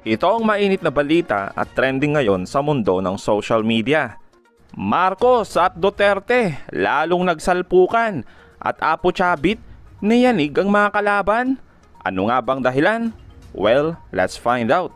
Ito ang mainit na balita at trending ngayon sa mundo ng social media. Marcos at Duterte lalong nagsalpukan at Apo Chabit niyanig ang mga kalaban. Ano nga bang dahilan? Well, let's find out.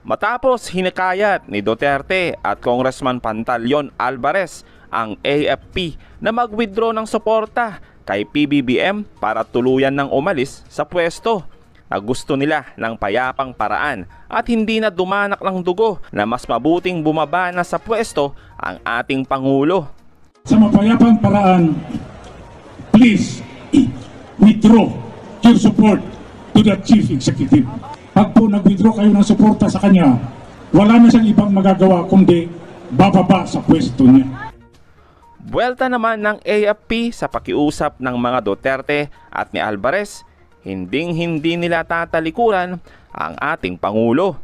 Matapos hinikayat ni Duterte at Congressman Pantaleon Alvarez ang AFP na mag-withdraw ng suporta kay PBBM para tuluyan ng umalis sa pwesto, na gusto nila ng payapang paraan at hindi na dumanak ng dugo na mas mabuting bumaba na sa pwesto ang ating Pangulo. Sa mapayapang paraan, please withdraw your support to the Chief Executive. Pag po nag-withdraw kayo ng suporta sa kanya, wala na siyang ibang magagawa kundi bababa sa pwesto niya. Buwelta naman ng AFP sa pakiusap ng mga Duterte at ni Alvarez, hindi nila tatalikuran ang ating Pangulo.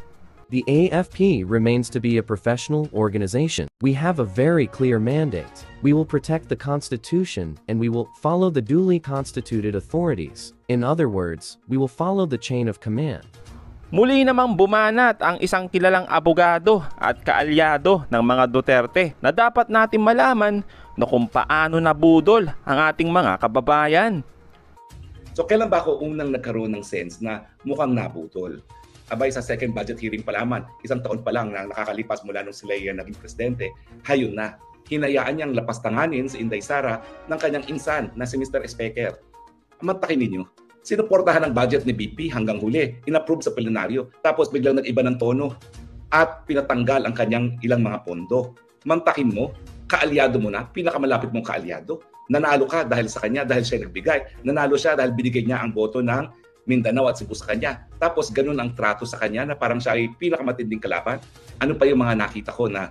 The AFP remains to be a professional organization. We have a very clear mandate. We will protect the Constitution and we will follow the duly constituted authorities. In other words, we will follow the chain of command. Muli namang bumanat ang isang kilalang abogado at kaalyado ng mga Duterte na dapat natin malaman na kung paano nabudol ang ating mga kababayan. So kailan ba ako unang nagkaroon ng sense na mukhang nabutol? Abay sa second budget hearing pa lamang, isang taon pa lang na nakakalipas mula nung sila yung naging presidente, hayun na. Hinayaan niyang lapastanganin si Inday Sara ng kanyang insan na si Mr. Speaker. Amantakin ninyo, sinuportahan ang budget ni BP hanggang huli, inapprove sa plenaryo, tapos biglang nag-iba ng tono at pinatanggal ang kanyang ilang mga pondo. Mantakin mo, kaalyado mo na, pinakamalapit mong kaalyado. Nanalo ka dahil sa kanya, dahil siya nagbigay. Nanalo siya dahil binigay niya ang boto ng Mindanao at Cebu sa kanya. Tapos ganun ang trato sa kanya na parang siya ay pinakamatinding kalaban. Ano pa yung mga nakita ko na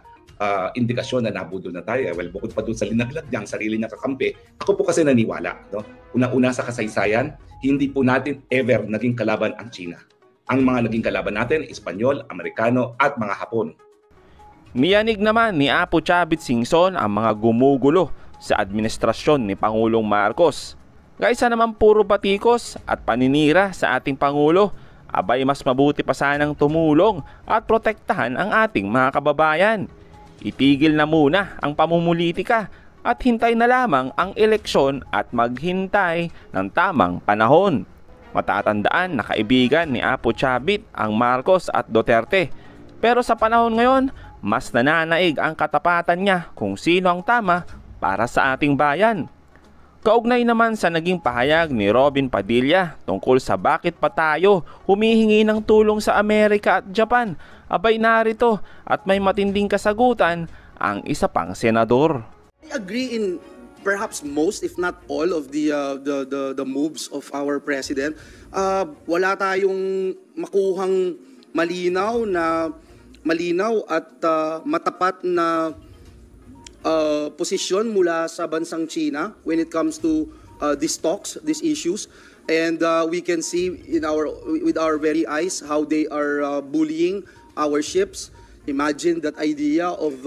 indikasyon na nabudol na tayo? Well, bukod pa doon sa linaglag niya ang sarili niya kakampi, ako po kasi naniwala. No? Una-una sa kasaysayan, hindi po natin ever naging kalaban ang China. Ang mga naging kalaban natin, Espanyol, Amerikano at mga Hapon. Niyanig naman ni Apo Chabit Singson ang mga gumugulo sa administrasyon ni Pangulong Marcos. Kaysa naman puro batikos at paninira sa ating Pangulo, abay mas mabuti pa sanang tumulong at protektahan ang ating mga kababayan. Itigil na muna ang pamumulitika at hintay na lamang ang eleksyon at maghintay ng tamang panahon. Matatandaan na kaibigan ni Apo Chabit ang Marcos at Duterte. Pero sa panahon ngayon, mas nananaig ang katapatan niya kung sino ang tama para sa ating bayan. Kaugnay naman sa naging pahayag ni Robin Padilla tungkol sa bakit pa tayo humihingi ng tulong sa Amerika at Japan, abay narito at may matinding kasagutan ang isa pang senador. I agree in perhaps most if not all of the moves of our president. Wala tayong makuhang malinaw at matapat na posisyon mula sa bansang China when it comes to these talks, these issues, and we can see with our very eyes how they are bullying our ships. Imagine that idea of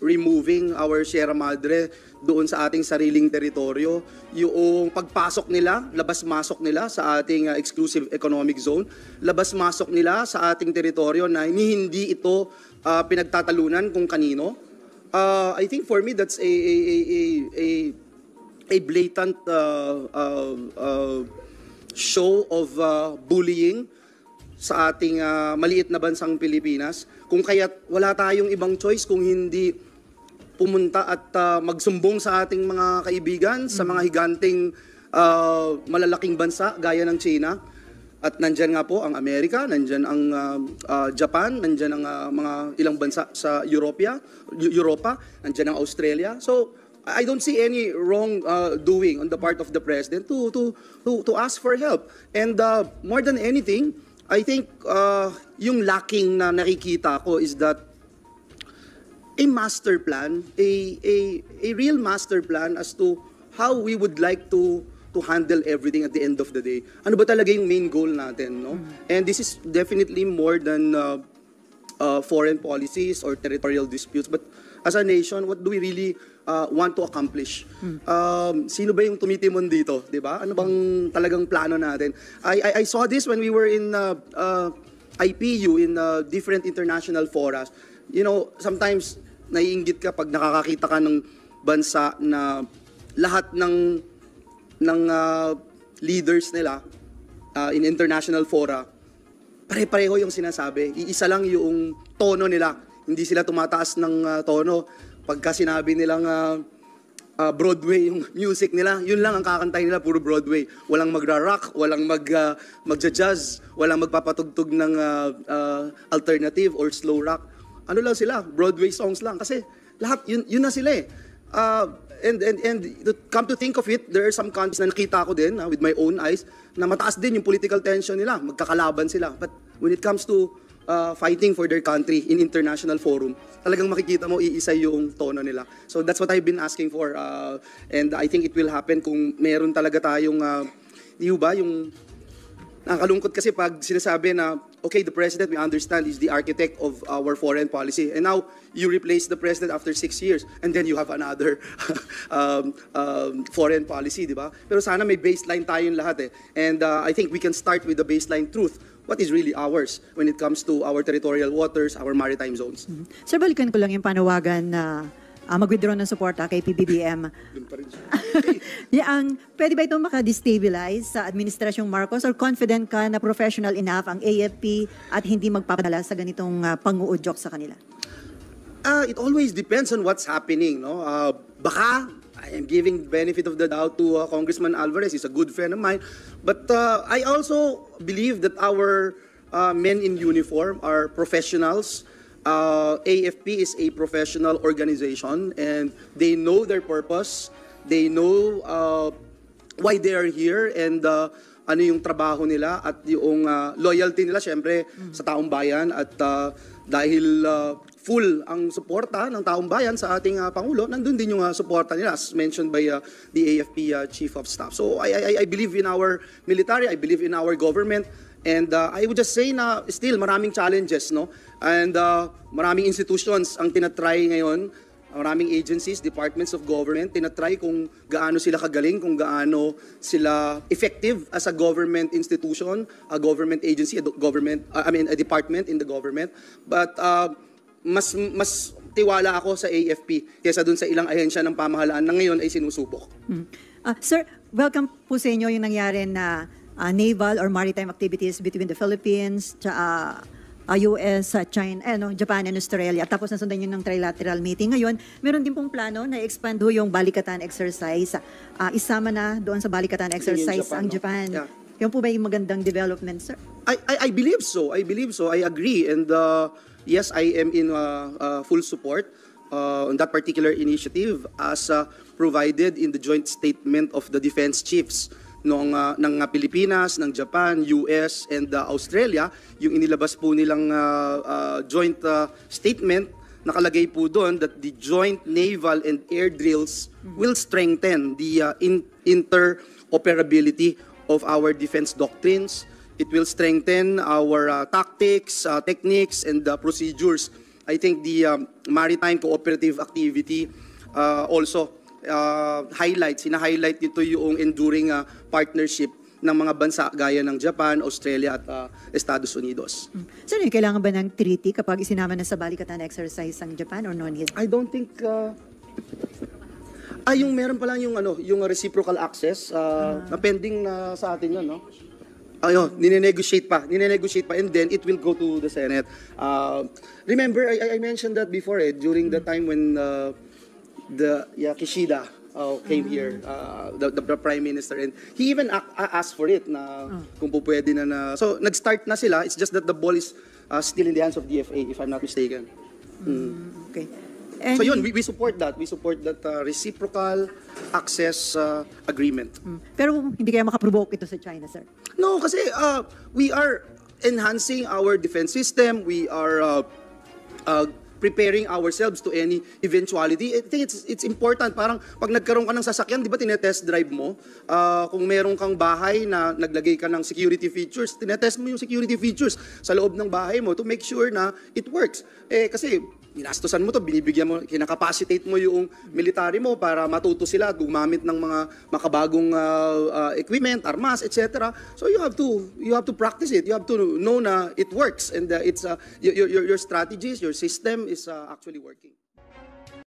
removing our Sierra Madre doon sa ating sariling teritoryo, yung pagpasok nila, labas-masok nila sa ating exclusive economic zone, labas-masok nila sa ating teritoryo na hindi ito pinagtatalunan kung kanino. I think for me that's a blatant show of bullying sa ating maliit na bansang Pilipinas. Kung kaya't wala tayong ibang choice kung hindi pumunta at magsumbong sa ating mga kaibigan, sa mga higanting malalaking bansa gaya ng China. At nandyan nga po ang Amerika, nandyan ang Japan, nandyan ang mga ilang bansa sa Europa, nandyan ang Australia. So I don't see any wrong doing on the part of the president to ask for help. And more than anything, I think yung lacking na nakikita ko is that a master plan, a real master plan as to how we would like to handle everything at the end of the day. Ano ba talaga yung main goal natin, no? And this is definitely more than foreign policies or territorial disputes, but as a nation, what do we really want to accomplish? Sino ba yung tumitimon dito, 'di ba? Ano bang talagang plano natin? I saw this when we were in IPU in different international forums, you know, sometimes naiinggit ka pag nakakakita ka ng bansa na lahat ng leaders nila in international fora, pare-pareho yung sinasabi. Iisa lang yung tono nila. Hindi sila tumataas ng tono. Pagka sinabi nilang Broadway yung music nila, yun lang ang kakantay nila, puro Broadway. Walang magra-rock, walang magja-jazz, walang magpapatugtog ng alternative or slow rock. Ano lang sila, Broadway songs lang. Kasi lahat, yun na sila eh. And to come to think of it, there are some countries na nakita ko din with my own eyes na mataas din yung political tension nila, magkakalaban sila. But when it comes to fighting for their country in international forum, talagang makikita mo iisa yung tono nila. So that's what I've been asking for. And I think it will happen kung meron talaga tayong, di ba, yung nakakalungkot kasi pag sinasabi na, okay, the president, we understand, is the architect of our foreign policy. And now, you replace the president after 6 years, and then you have another foreign policy, di ba? Pero sana may baseline tayong lahat eh. And I think we can start with the baseline truth. What is really ours when it comes to our territorial waters, our maritime zones. Sir, balikan ko lang yung panawagan na mag-withdraw ng suporta kay PBBM. Pwede ba ito maka-destabilize sa Administrasyong Marcos or confident ka na professional enough ang AFP at hindi magpapadala sa ganitong pang-uudyok sa kanila? It always depends on what's happening. No? Baka, I am giving benefit of the doubt to Congressman Alvarez. He's a good friend of mine. But I also believe that our men in uniform are professionals. AFP is a professional organization and they know their purpose. They know why they are here and ano yung trabaho nila at yung loyalty nila syempre sa taong bayan at dahil full ang suporta ng taong bayan sa ating Pangulo, nandun din yung suporta nila as mentioned by the AFP Chief of Staff. So I believe in our military, I believe in our government. And I would just say na still maraming challenges, no? And maraming institutions ang tinatry ngayon, maraming agencies, departments of government, tinatry kung gaano sila kagaling, kung gaano sila effective as a government institution, a government agency, a department in the government. But mas tiwala ako sa AFP kaysa dun sa ilang ahensya ng pamahalaan na ngayon ay sinusubok. Sir, welcome po sa inyo yung nangyari na naval or maritime activities between the Philippines, US, China, Japan and Australia. Tapos nasundan yun ng trilateral meeting. Ngayon, meron din pong plano na expand yung balikatan exercise. Isama na doon sa balikatan exercise ang Japan. Yeah. Yan po ba yung magandang development, sir? I believe so. I believe so. I agree. And yes, I am in full support on that particular initiative as provided in the joint statement of the defense chiefs ng Pilipinas, ng Japan, US, and Australia. Yung inilabas po nilang joint statement, nakalagay po doon that the joint naval and air drills will strengthen the interoperability of our defense doctrines. It will strengthen our tactics, techniques, and procedures. I think the maritime cooperative activity also hina-highlight nito yung enduring partnership ng mga bansa gaya ng Japan, Australia at Estados Unidos. Sir, kailangan ba ng treaty kapag isinama na sa balikatan exercise ang Japan or no need? I don't think yung meron pa lang yung reciprocal access na pending na sa atin 'yon, no? Ayun, ninenegotiate pa and then it will go to the Senate. Remember I mentioned that before during the time when Kishida came here, the Prime Minister, and he even asked for it na kung po pwede na. So nag-start na sila. It's just that the ball is still in the hands of DFA, if I'm not mistaken. Okay. So yun, we support that. We support that reciprocal access agreement. Pero hindi kaya makaprovoke ito sa China, sir? No, kasi we are enhancing our defense system. We are preparing ourselves to any eventuality. I think it's important. Parang pag nagkaroon ka ng sasakyan, di ba tinetest drive mo? Kung meron kang bahay na naglagay ka ng security features, tinetest mo yung security features sa loob ng bahay mo to make sure na it works. Kasi Ginastosan mo to, binibigyan mo, kinakapacitate mo yung military mo para matuto sila at gumamit ng mga makabagong equipment, armas, etc. So you have to practice it. You have to know na it works and it's your strategies, your system is actually working.